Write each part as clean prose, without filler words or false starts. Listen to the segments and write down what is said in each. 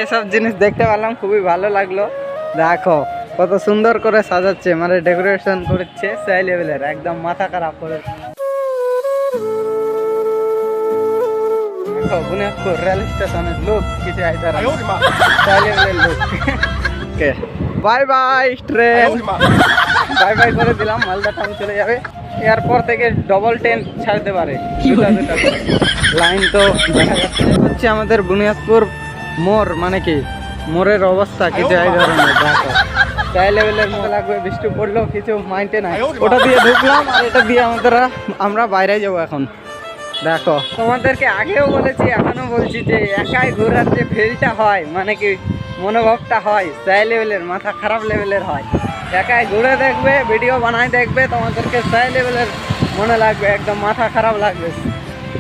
এসব জিনিস দেখতে পেলাম, খুবই ভালো লাগলো। দেখো কত সুন্দর করে সাজাচ্ছে, মানে ডেকোরেশন করেছে সেই লেভেলের, একদম মাথা খারাপ করে। দেখো বুনিয়াদপুর রেল স্টেশনের লোক কিছু আইতার সেই লেভেলের লোক। Bye bye train, bye bye করে দিলাম। মালদা টাউন চলে যাবে, এরপর থেকে ডবল ট্রেন ছাড়তে পারে। লাইন তো দেখা যাচ্ছে। হচ্ছে আমাদের বুনিয়াদপুর মোড়, মানে কি মোড়ের অবস্থা কিছু এই ধরনের। দেখো তাই লেভেলের মতো লাগবে, বৃষ্টি পড়লেও কিছু মাইন্ডে নাই। ওটা দিয়ে ঢুকলাম আর এটা দিয়ে আমরা বাইরে যাবো এখন। দেখো তোমাদেরকে আগেও বলেছি, এখনো বলছি যে একাই ঘোরার যে ফিলটা হয়, মানে কি মনোভাবটা হয়, সেই লেভেলের, মাথা খারাপ লেভেলের হয়। একাই ঘুরে দেখবে, ভিডিও বানায় দেখবে, তোমাদেরকে সেই লেভেলের মনে লাগবে, একদম মাথা খারাপ লাগবে,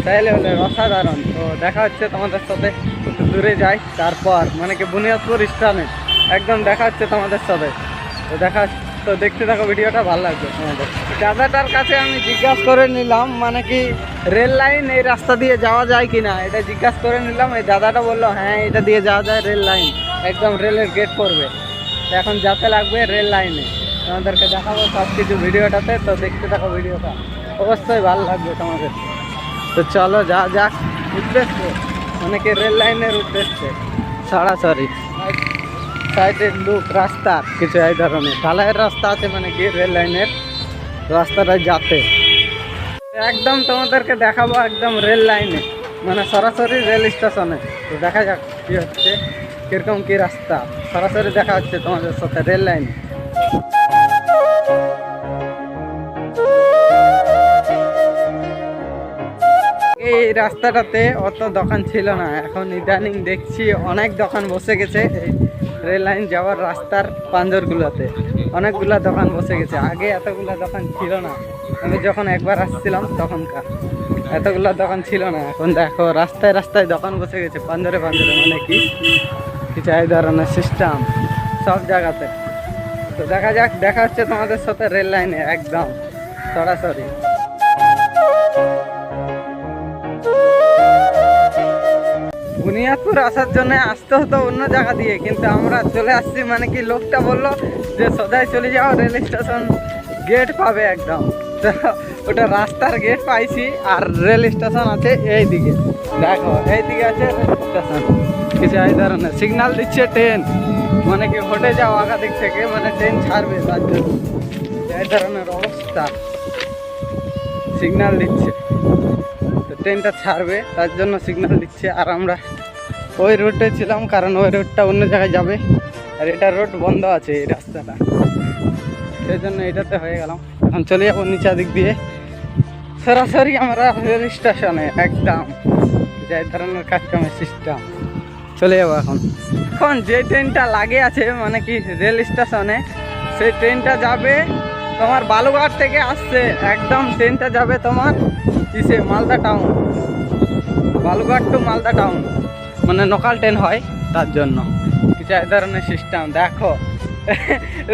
সেই লেভেলের অসাধারণ। তো দেখা হচ্ছে তোমাদের সাথে, দূরে যাই, তারপর মানে কি বুনিয়াদপুর স্টানে একদম দেখা হচ্ছে তোমাদের সাথে। তো তো দেখতে থাকো ভিডিওটা, ভালো লাগবে তোমাদের। দাদাটার কাছে আমি জিজ্ঞাসা করে নিলাম, মানে কি রেল লাইন এই রাস্তা দিয়ে যাওয়া যায় কিনা, এটা জিজ্ঞাসা করে নিলাম। এই দাদাটা বললো হ্যাঁ এটা দিয়ে যাওয়া যায়, রেল লাইন একদম রেলের গেট পড়বে। এখন যেতে লাগবে রেল লাইনে, তোমাদেরকে দেখাবো সব কিছু ভিডিওটাতে। তো দেখতে থাকো ভিডিওটা, অবশ্যই ভালো লাগবে তোমাদের। তো চলো যাক উদ্দেশ্যে, মানে কি রেল লাইনের উদ্দেশ্যে সরাসরি। সাইডের লুক রাস্তার কিছু এই ধরনের ঢালাইয়ের রাস্তা আছে, মানে কি রেল লাইনের রাস্তাটা যাতে একদম তোমাদেরকে দেখাবো একদম রেল লাইনে, মানে সরাসরি রেল স্টেশনে। তো দেখা যাক কি হচ্ছে, কিরকম কি রাস্তা, সরাসরি দেখা হচ্ছে তোমাদের সাথে রেল লাইনে। এই রাস্তাটাতে অত দোকান ছিল না, এখন ইদানিং দেখছি অনেক দোকান বসে গেছে। এই রেল লাইন যাওয়ার রাস্তার পাঞ্জরগুলোতে অনেকগুলা দোকান বসে গেছে। আগে এতগুলা দোকান ছিল না, আমি যখন একবার আসছিলাম তখনকার এতগুলা দোকান ছিল না। এখন দেখো রাস্তায় রাস্তায় দোকান বসে গেছে, পাঞ্জরে, মানে কি কিছু এই ধরনের সিস্টেম সব জায়গাতে। তো দেখা যাক, দেখা হচ্ছে তোমাদের সাথে রেল লাইনে একদম সরাসরি। বুনিয়াদপুর আসার জন্য আসতে হতো অন্য জায়গা দিয়ে, কিন্তু আমরা চলে আসছি, মানে কি লোকটা বললো যে সদাই চলে যাও, রেল স্টেশন গেট পাবে একদম। তো ওটা রাস্তার গেট পাইছি, আর রেল স্টেশন আছে এই দিকে। দেখো এই দিকে আছে রেল স্টেশন, কিছু এই ধরনের সিগন্যাল দিচ্ছে ট্রেন, মানে কি হটে যাও আগা দিক থেকে, মানে ট্রেন ছাড়বে তার জন্য এই ধরনের অবস্থা, সিগন্যাল দিচ্ছে। তো ট্রেনটা ছাড়বে তার জন্য সিগন্যাল দিচ্ছে। আর আমরা ওই রোডে ছিলাম, কারণ ওই রোডটা অন্য জায়গায় যাবে, আর এটা রোড বন্ধ আছে এই রাস্তাটা, সেই জন্য এটাতে হয়ে গেলাম। এখন চলে যাবো নিচা দিক দিয়ে সরাসরি আমরা রেল স্টেশনে একদম, যে ধরনের কাজকামের সিস্টেম। চলে যাবো এখন যে ট্রেনটা লাগে আছে, মানে কি রেল স্টেশনে, সেই ট্রেনটা যাবে তোমার বালুঘাট থেকে আসছে, একদম ট্রেনটা যাবে তোমার Malda town, Balurghat to Malda town, মানে লোকাল ট্রেন হয় তার জন্য কিছু এই ধরনের সিস্টেম। দেখো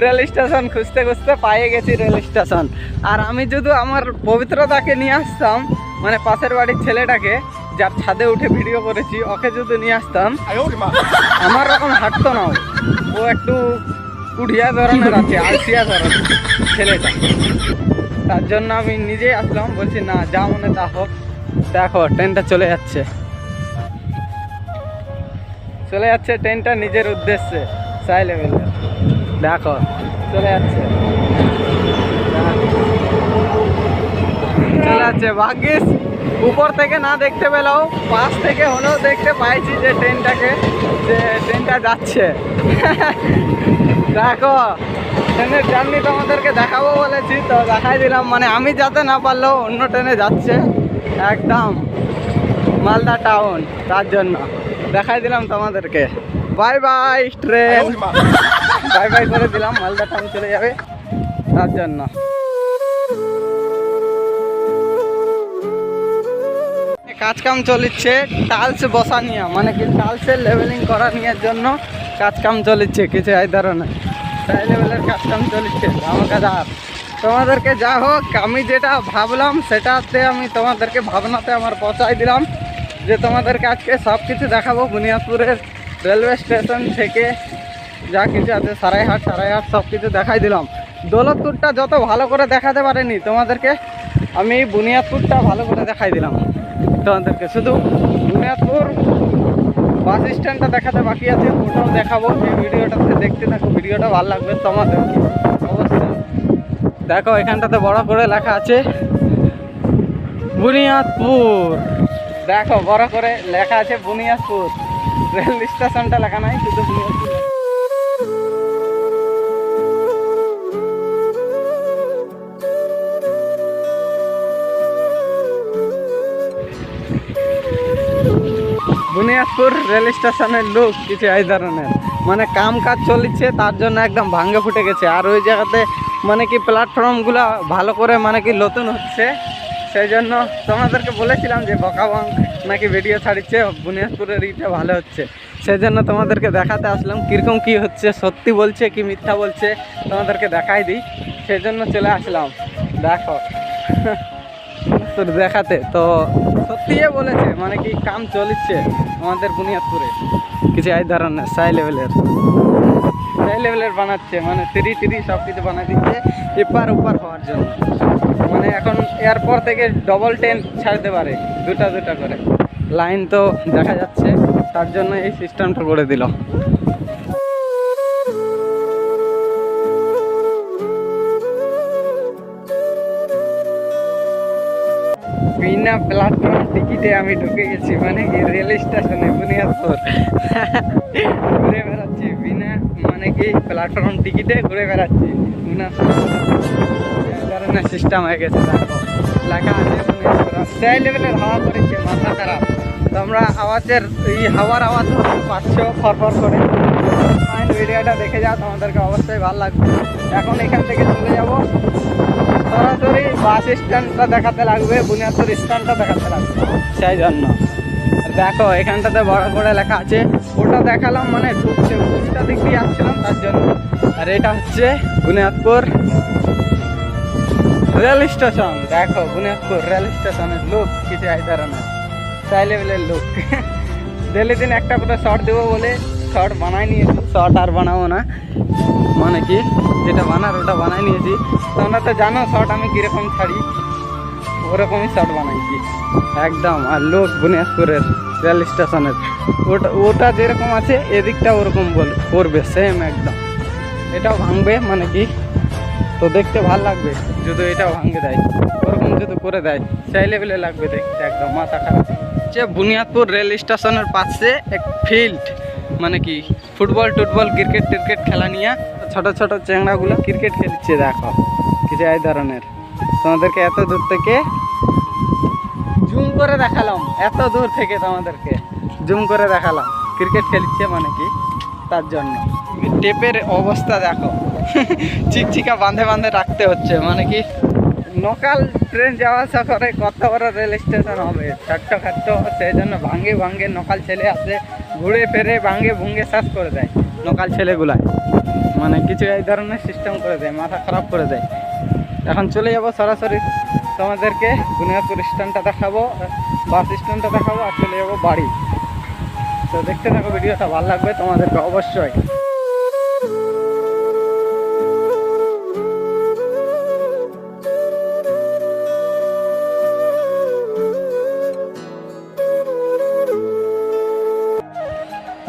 রেল স্টেশন খুঁজতে খুঁজতে পাইয়ে গেছি রেল স্টেশন। আর আমি যদি আমার পবিত্রতাকে নিয়ে আসতাম, মানে পাশের বাড়ির ছেলেটাকে যার ছাদে উঠে ভিডিও করেছি, ওকে যদি নিয়ে আসতাম, আমার রকম হাঁটতো না। ও একটু কুড়িয়া ধরনের আছে, আলসিয়া ধরনের ছেলেটা, তার জন্য আমি নিজেই আসলাম, বলছি না যা মনে তা হোক। দেখো ট্রেনটা চলে যাচ্ছে ট্রেনটা নিজের উদ্দেশ্যে সাই লেভেলে। দেখো চলে যাচ্ছে ভাগ্যিস উপর থেকে না দেখতে পেলেও পাশ থেকে হলেও দেখতে পাইছি যে ট্রেনটা যাচ্ছে। দেখো ট্রেনের জার্নি তোমাদেরকে দেখাবো বলেছি, তো দেখাই দিলাম, মানে আমি যাতে না পারলেও অন্য ট্রেনে যাচ্ছে একদম মালদা টাউন, তার জন্য দেখাই দিলাম তোমাদেরকে। Bye bye train, bye bye করে দিলাম, মালদা টাউন চলে যাবে তার জন্য। কাজকাম চলিচ্ছে টাইলস বসা নিয়ে, মানে কি টাইলসের লেভেলিং করা নিয়ে জন্য কাজকাম চলিচ্ছে কিছু এই ধরনের সেই লেভেলের কাজকাম চলিচ্ছে ধামাকাদার। তোমাদেরকে যা হোক আমি যেটা ভাবলাম সেটাতে আমি তোমাদেরকে ভাবনাতে আমার পৌঁছাই দিলাম, যে তোমাদেরকে আজকে সব কিছু দেখাবো বুনিয়াদপুরের রেলওয়ে স্টেশন থেকে যা কিছু আছে সারাইহাট সব কিছু দেখাই দিলাম। দৌলতপুরটা যত ভালো করে দেখাতে পারেনি তোমাদেরকে, আমি বুনিয়াদপুরটা ভালো করে দেখাই দিলাম তোমাদেরকে। শুধু বুনিয়াদপুর বাস স্ট্যান্ডটা দেখাতে বাকি আছে, ওটাও দেখাবো। এই ভিডিওটাতে দেখতে থাকো, ভিডিওটা ভালো লাগবে তোমাদেরকে অবশ্যই। দেখো এখানটাতে বড় করে লেখা আছে বুনিয়াদপুর, দেখো বড় করে লেখা আছে বুনিয়াদপুর। রেল স্টেশনটা লেখা নাই, শুধু বুনিয়াদপুর। বুনিয়াদপুর রেল স্টেশনের লোক কিছু এই ধরনের, মানে কাম কাজ চলছে, তার জন্য একদম ভাঙ্গে ফুটে গেছে। আর ওই জায়গাতে মানে কি প্ল্যাটফর্মগুলো ভালো করে মানে কি নতুন হচ্ছে, সেই জন্য তোমাদেরকে বলেছিলাম যে বকাবং নাকি ভিডিও ছাড়ছে, বুনিয়াদপুরের ইটা ভালো হচ্ছে, সেই জন্য তোমাদেরকে দেখাতে আসলাম কীরকম কী হচ্ছে, সত্যি বলছে কি মিথ্যা বলছে তোমাদেরকে দেখাই দিই, সেই জন্য চলে আসলাম। দেখো দেখাতে তো সত্যি বলেছে, মানে কি কাম চলছে আমাদের বুনিয়াদপুরে কিছু এই ধরনের সাই লেভেলের বানাচ্ছে, মানে থ্রি সব কিছু বানা দিচ্ছে এপার ওপার হওয়ার জন্য। মানে এখন এরপর থেকে ডবল ট্রেন ছাড়তে পারে, দুটা করে লাইন তো দেখা যাচ্ছে, তার জন্য এই সিস্টেমটা করে দিল। বিনা প্ল্যাটফর্ম টিকিটে আমি ঢুকে গেছি, মানে কি রেল স্টেশনে বুনিয়াদপুর ঘুরে বেড়াচ্ছি বিনা মানে কি প্ল্যাটফর্ম টিকিটে ঘুরে বেড়াচ্ছি। ধরনের সিস্টেম হয়ে গেছে। দেখো লেখা আছে সেই লেভেলের হাওয়া করেছে, মাথা খারাপ। তোমরা আওয়াজের হাওয়ার আওয়াজ পাচ্ছ ফরফর করে। ভিডিওটা দেখে যাও, তোমাদেরকে অবশ্যই ভালো লাগবে। এখন এখান থেকে চলে যাব সরাসরি বাস স্ট্যান্ডটা দেখাতে লাগবে, বুনিয়াদপুর স্ট্যান্ডটা দেখাতে লাগবে, সেই জন্য। দেখো এখানটাতে বড় করে লেখা আছে, ওটা দেখালাম মানে ঢুকছে উল্টা দিক দিয়ে আসছিলাম তার জন্য। আর এটা হচ্ছে বুনিয়াদপুর রেল স্টেশন। দেখো বুনিয়াদপুর রেল স্টেশনের লোক কিছু এই ধরনের সাই লেভেলের লোক। ডেলি দিন একটা করে শর্ট দেবো বলে শর্ট বানাই নিয়েছি, শর্ট আর বানাবো না, মানে কি যেটা বানার ওটা বানাই নিয়েছি। তোমরা তো জানো শর্ট আমি কীরকম ছাড়ি, ওরকমই শর্ট বানাইছি একদম। আর লোক বুনিয়াদপুরের রেল স্টেশনের ওটা যেরকম আছে এদিকটা ওরকম করবে সেম একদম। এটাও ভাঙবে মানে কি, তো দেখতে ভাল লাগবে যদি এটাও ভাঙে দেয়, ওরকম যদি করে দেয় সেই লেভেলে লাগবে দেখতে, একদম মাথা খারাপ। যে বুনিয়াদপুর রেল স্টেশনের পাশে এক ফিল্ড, মানে কি ফুটবল ক্রিকেট খেলা নিয়ে ছোট চেংড়াগুলো ক্রিকেট খেলছে। দেখো কিছু এই ধরনের, তোমাদেরকে এত দূর থেকে জুম করে দেখালাম, এত দূর থেকে তোমাদেরকে জুম করে দেখালাম ক্রিকেট খেলছে মানে কি, তার জন্য। টেপের অবস্থা দেখো, চিকচিকা বাঁধে রাখতে হচ্ছে, মানে কি লোকাল ট্রেন যাওয়া আসা করে, কত বড় রেল স্টেশন হবে ছোট্ট, সেই জন্য ভাঙ্গে লোকাল ছেলে আসে, ঘুরে ফেরে ভুঙ্গে শেষ করে দেয় লোকাল ছেলেগুলাই, মানে কিছু এই ধরনের সিস্টেম করে দেয়, মাথা খারাপ করে দেয়। এখন চলে যাবো সরাসরি তোমাদেরকে বুনিয়াদপুর স্ট্যান্ডটা দেখাবো, বাস স্ট্যান্ডটা দেখাবো, আর চলে যাবো বাড়ি। তো দেখতে থাকো, ভিডিওটা ভালো লাগবে তোমাদেরকে অবশ্যই।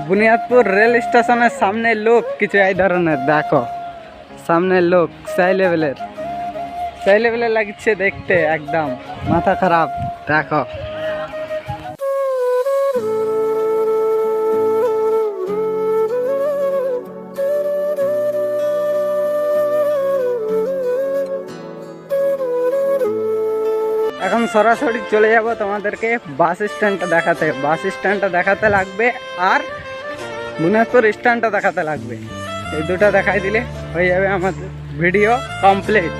বুনিয়াদপুর রেল স্টেশনের সামনে লোক কিছু এই ধরনের, দেখো সামনে লোক সেই লেভেলের লাগছে দেখতে, একদম মাথা খারাপ। দেখো এখন সরাসরি চলে যাব তোমাদেরকে বাস স্ট্যান্ডটা দেখাতে লাগবে, আর বুনিয়াদপুর স্ট্যান্ডটা দেখাতে লাগবে। এই দুটো দেখাই দিলে হয়ে যাবে আমাদের ভিডিও কমপ্লিট,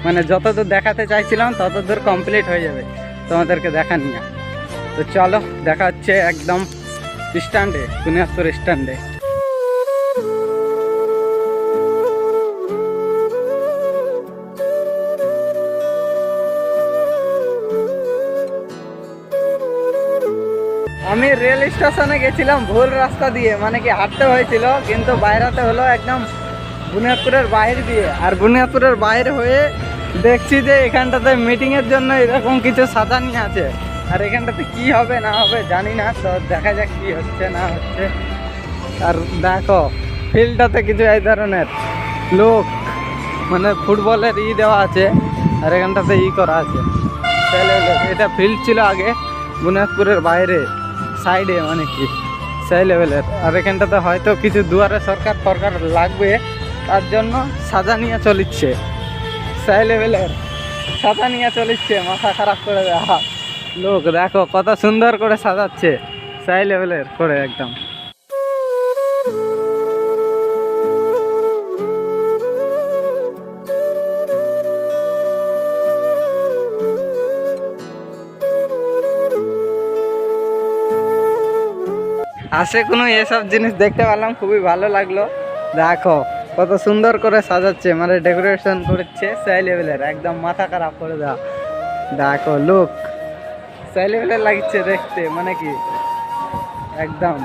মানে যতদূর দেখাতে চাইছিলাম ততদূর কমপ্লিট হয়ে যাবে তোমাদেরকে দেখা নিয়ে। তো চলো দেখা হচ্ছে একদম স্ট্যান্ডে, বুনিয়াদপুর স্ট্যান্ডে। আমি রেল স্টেশনে গেছিলাম ভুল রাস্তা দিয়ে, মানে কি হাঁটতে হয়েছিল, কিন্তু বাইরাতে হলো একদম বুনিয়াদপুরের বাইরে দিয়ে। আর বুনিয়াদপুরের বাইরে হয়ে দেখছি যে এখানটাতে মিটিংয়ের জন্য এরকম কিছু সাজা নিয়ে আছে। আর এখানটাতে কি হবে না হবে জানি না, তো দেখা যাক কি হচ্ছে না হচ্ছে। আর দেখো ফিল্ডটাতে কিছু এই ধরনের লোক, মানে ফুটবলের দেওয়া আছে, আর এখানটাতে করা আছে। এটা ফিল্ড ছিল আগে বুনিয়াদপুরের বাইরে সাইডে, মানে কি সেই লেভেলের। আর এখানটাতে হয়তো কিছু দুয়ারে সরকার লাগবে, তার জন্য সাজা নিয়ে চলিচ্ছে, সেই লেভেলের সাজা নিয়ে চলিচ্ছে। মাথা খারাপ করে দেওয়া লোক, দেখো কত সুন্দর করে সাজাচ্ছে, সেই লেভেলের করে একদম। আসে কোনো এসব জিনিস দেখতে পেলাম, খুবই ভালো লাগলো। দেখো কত সুন্দর করে সাজাচ্ছে, মানে ডেকোরেশন করছে সেই লেভেলের, একদম মাথা খারাপ করে দেওয়া। দেখো লোক সেই লেভেলের লাগছে দেখতে, মানে কি একদম।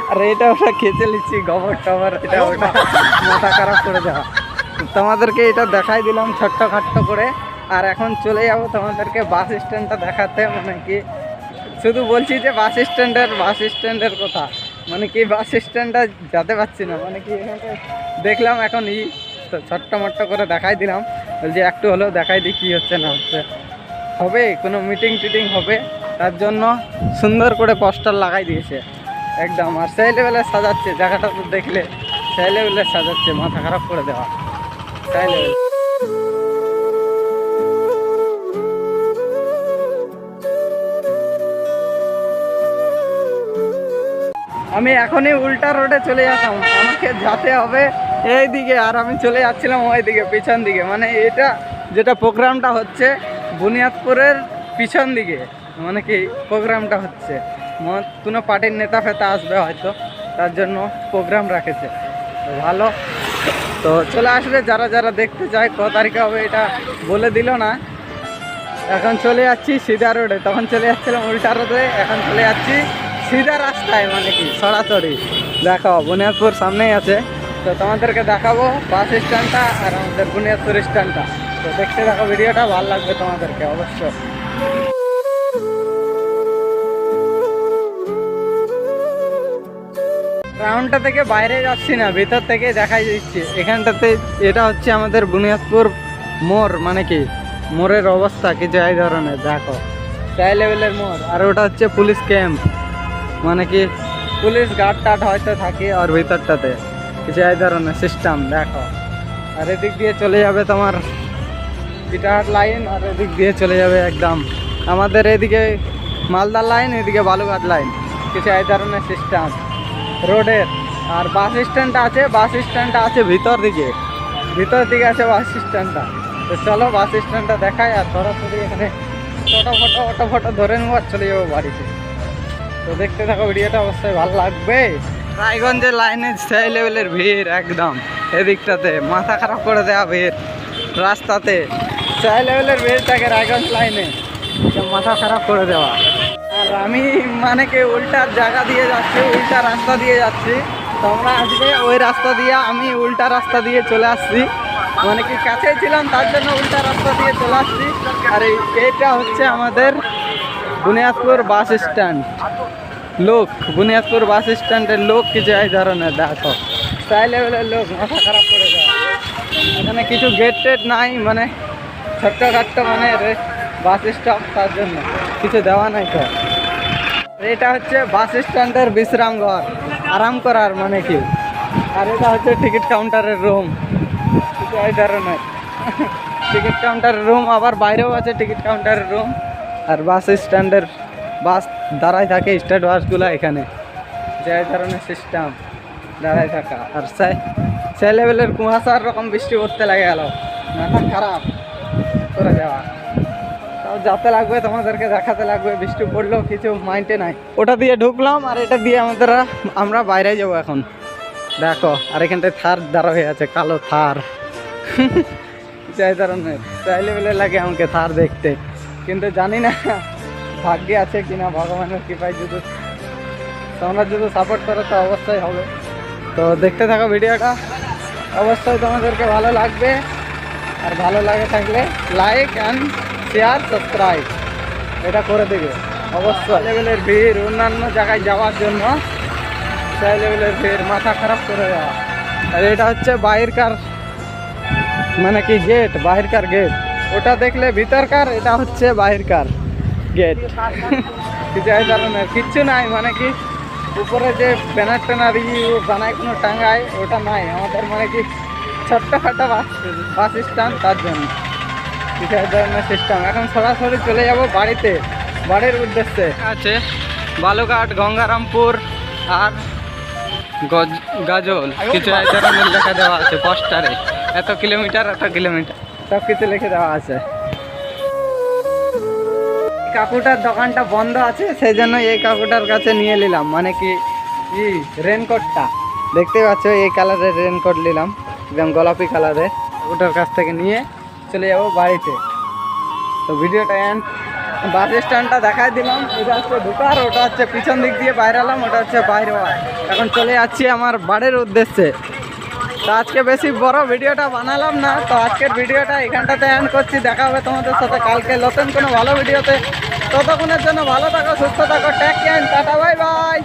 আর এটা ওটা খেতে নিচ্ছি গোবর টবর, এটা ওটা মাথা খারাপ করে দেওয়া। তোমাদেরকে এটা দেখাই দিলাম ছোট্ট খাট্ট করে। আর এখন চলে যাবো তোমাদেরকে বাস স্ট্যান্ডটা দেখাতে, মানে কি শুধু বলছি যে বাস স্ট্যান্ডের কথা, মানে কি বাস স্ট্যান্ডটা যেতে পারছি না, মানে কি এখানে দেখলাম এখন তো ছোট্ট মট্ট করে দেখাই দিলাম। বলছি একটু হলেও দেখাই দিই কী হচ্ছে না হচ্ছে। হবে কোনো মিটিং টিটিং হবে, তার জন্য সুন্দর করে পোস্টার লাগাই দিয়েছে একদম। আর সেই লেভেলে সাজাচ্ছে জায়গাটা, তো দেখলে সেই লেভেলে সাজাচ্ছে, মাথা খারাপ করে দেওয়া সেই লেভেল। আমি এখনই উল্টা রোডে চলে যেতাম, আমাকে যেতে হবে এই দিকে, আর আমি চলে যাচ্ছিলাম ওই দিকে পিছন দিকে। মানে এটা যেটা প্রোগ্রামটা হচ্ছে বুনিয়াদপুরের পিছন দিকে, মানে কি প্রোগ্রামটা হচ্ছে কোনো পার্টির নেতা ফেতা আসবে হয়তো, তার জন্য প্রোগ্রাম রাখেছে। তো ভালো, তো চলে আসবে যারা যারা দেখতে চায়। ক তারিখে হবে এটা বলে দিল না। এখন চলে যাচ্ছি সিধা রোডে, তখন চলে যাচ্ছিলাম উল্টা রোডে, এখন চলে যাচ্ছি সিধা রাস্তায়, মানে কি সরাসরি। দেখো বুনিয়াদপুর সামনেই আছে, তো তোমাদেরকে দেখাবো বাস স্ট্যান্ডটা আর আমাদের বুনিয়াদপুর স্ট্যান্ডটা। তো দেখতে থাকো ভিডিওটা, ভালো লাগবে তোমাদেরকে অবশ্যই। গ্রাউন্ডটা থেকে বাইরে যাচ্ছি না, ভিতর থেকে দেখাই দিচ্ছি। এখানটাতে এটা হচ্ছে আমাদের বুনিয়াদপুর মোড়, মানে কি মোড়ের অবস্থা কিছু এই ধরনের, দেখো সেই লেভেলের মোড়। আর ওটা হচ্ছে পুলিশ ক্যাম্প, মানে কি পুলিশ গার্ড টার্ড হয়তো থাকে, আর ভিতরটাতে কিছু এই ধরনের সিস্টেম দেখো। আর এদিক দিয়ে চলে যাবে তোমার ইটাহাট লাইন, আর এদিক দিয়ে চলে যাবে একদম আমাদের এদিকে মালদার লাইন, এদিকে বালুঘাট লাইন, কিছু এই ধরনের সিস্টেম রোডের। আর বাস স্ট্যান্ডটা আছে ভিতর দিকে আছে বাস স্ট্যান্ডটা। তো চলো বাস স্ট্যান্ডটা দেখাই, আর সরাসরি এখানে অটো ফটো ধরে নেবো আর চলে যাবো বাড়িতে। তো দেখতে থাকো ভিডিওটা, অবশ্যই ভালো লাগবে। রায়গঞ্জের লাইনে সেই লেভেলের ভিড় একদম, এদিকটাতে মাথা খারাপ করে দেওয়া ভিড়, রাস্তাতে সেই লেভেলের ভিড় থাকে রায়গঞ্জ লাইনে, মাথা খারাপ করে দেওয়া। আর আমি মানে কি উল্টা জায়গা দিয়ে যাচ্ছি, উল্টা রাস্তা দিয়ে যাচ্ছি, তোমরা আসবে ওই রাস্তা দিয়ে, আমি উল্টা রাস্তা দিয়ে চলে আসছি, মানে কি কাছেই ছিলাম তার জন্য উল্টা রাস্তা দিয়ে চলে আসছি। আর এইটা হচ্ছে আমাদের বুনিয়াদপুর বাস স্ট্যান্ড। লোক বুনিয়াদপুর বাস স্ট্যান্ডের লোক কিছু এই ধরনের, দেখো সেই লেভেলের লোক, মাথা খারাপ করে দেওয়া। এখানে কিছু গেট টেট নাই, মানে ছোট্টখাট্ট মানে বাস স্টপ, তার জন্য কিছু দেওয়া নাই। তো এটা হচ্ছে বাস স্ট্যান্ডের বিশ্রাম ঘর, আরাম করার, মানে কি। আর এটা হচ্ছে টিকিট কাউন্টারের রুম, কিছু এই ধরনের টিকিট কাউন্টারের রুম, আবার বাইরেও আছে টিকিট কাউন্টারের রুম। আর বাস স্ট্যান্ডের বাস দাঁড়ায় থাকে, স্টেট বাসগুলো এখানে, যে ধরনের সিস্টেম দাঁড়ায় থাকা। আর সেই লেভেলের কুয়াশার রকম বৃষ্টি পড়তে লাগে গেল, মাথা খারাপ করে দেওয়া। তাও যাতে লাগবে, তোমাদেরকে দেখাতে লাগবে, বৃষ্টি পড়লেও কিছু মাইন্ডে নাই। ওটা দিয়ে ঢুকলাম, আর এটা দিয়ে আমরা বাইরে যাবো এখন। দেখো আর এখানটায় থার দাঁড়া হয়ে আছে, কালো থার সেই ধরনের, সেই লেভেলের লাগে আমাকে থার দেখতে, কিন্তু জানি না ভাগ্যে আছে কিনা, ভগবানের কৃপায় যদি তোমরা যদি সাপোর্ট করো তো অবশ্যই হবে। তো দেখতে থাকো ভিডিওটা, অবশ্যই তোমাদেরকে ভালো লাগবে। আর ভালো লাগে থাকলে লাইক অ্যান্ড শেয়ার সাবস্ক্রাইব এটা করে দেবে অবশ্যই। লেভেলের ভিড়, অন্যান্য জায়গায় যাওয়ার জন্য সেই লেভেলের ভিড়, মাথা খারাপ করে দেওয়া। আর এটা হচ্ছে বাইরকার মানে কি গেট, বাহিরকার গেট। ওটা দেখলে ভিতরকার, এটা হচ্ছে বাহিরকার গেট। কিছু এই ধরনের কিচ্ছু নাই, মানে কি উপরে যে ব্যানার ট্যানার বানায় কোনো টাঙ্গায় ওটা নাই আমাদের, মানে কি ছোট্টখাটো বাস স্ট্যান্ড, তার জন্য কিছু এই ধরনের সিস্টেম। এখন সরাসরি চলে যাব বাড়িতে, বাড়ির উদ্দেশ্যে। আছে বালুঘাট, গঙ্গারামপুর আর গাজল, কিছু এই ধরনের লেখা দেওয়া আছে পোস্টারে। এত কিলোমিটার সব কিছু লিখে দেওয়া আছে। কাকুটার দোকানটা বন্ধ আছে, সেই জন্য এই কাকুটার কাছে নিয়ে নিলাম, মানে কি রেনকোটটা দেখতে পাচ্ছ, এই কালারের রেনকোট নিলাম, একদম গোলাপি কালারের। কাকুটার কাছ থেকে নিয়ে চলে যাবো বাড়িতে। তো ভিডিওটা বাস স্ট্যান্ডটা দেখাই দিলাম, এটা হচ্ছে ঢুকার, ওটা হচ্ছে পিছন দিক দিয়ে বাইরে এলাম, ওটা হচ্ছে বাইরে। এখন চলে যাচ্ছি আমার বাড়ির উদ্দেশ্যে। তো আজকে বেশি বড় ভিডিওটা বানালাম না, তো আজকের ভিডিওটা এখানটাতে এন্ড করছি। দেখা হবে তোমাদের সাথে কালকে নতুন কোনো ভালো ভিডিওতে। ততক্ষণের জন্য ভালো থাকো, সুস্থ থাকো, take care, tata, bye by.